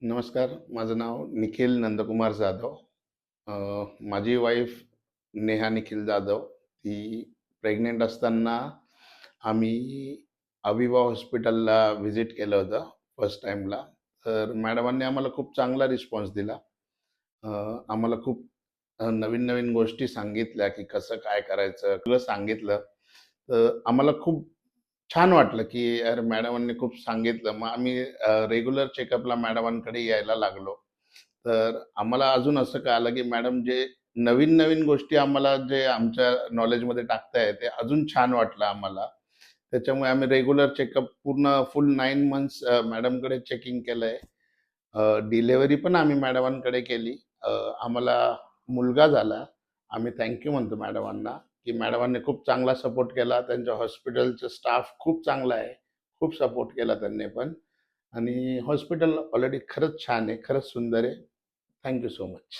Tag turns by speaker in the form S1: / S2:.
S1: नमस्कार. माझं नाव निखिल नंदकुमार जाधव. अ, माझी वाईफ नेहा निखिल जाधव. ती प्रेग्नंट असताना आम्ही अविवा हॉस्पिटलला व्हिजिट केलं होतं फर्स्ट टाईमला. तर मॅडमांनी आम्हाला खूप चांगला रिस्पॉन्स दिला. अ, आम्हाला खूप नवीन-नवीन गोष्टी सांगितल्या, की कसं काय करायचं, सगळं सांगितलं. तर आम्हाला खूप छान वाटलं, की यार मॅडमांनी खूप सांगितलं. मग आम्ही रेग्युलर चेकअपला मॅडमांकडे यायला लागलो. तर आम्हाला अजून असं कळालं, की मॅडम जे नवीन-नवीन गोष्टी आम्हाला जे आमच्या नॉलेजमध्ये टाकताय, ते अजून छान वाटलं आम्हाला. त्याच्यामुळे आम्ही रेग्युलर चेकअप पूर्ण फुल 9 मंथ्स मॅडमकडे चेकिंग केलंय. डिलिव्हरी पण आम्ही मॅडमांकडे केली. अ, आम्हाला मुलगा झाला. आम्ही थँक म्हणतो मॅडमांना, की मॅडमांनी खूप चांगला सपोर्ट केला. त्यांच्या हॉस्पिटलचा स्टाफ खूप चांगला आहे. खूप सपोर्ट केला त्यांनी पण आणि हॉस्पिटल ऑलरेडी खरंच छान आहे. खरंच सुंदर आहे. Thank so much.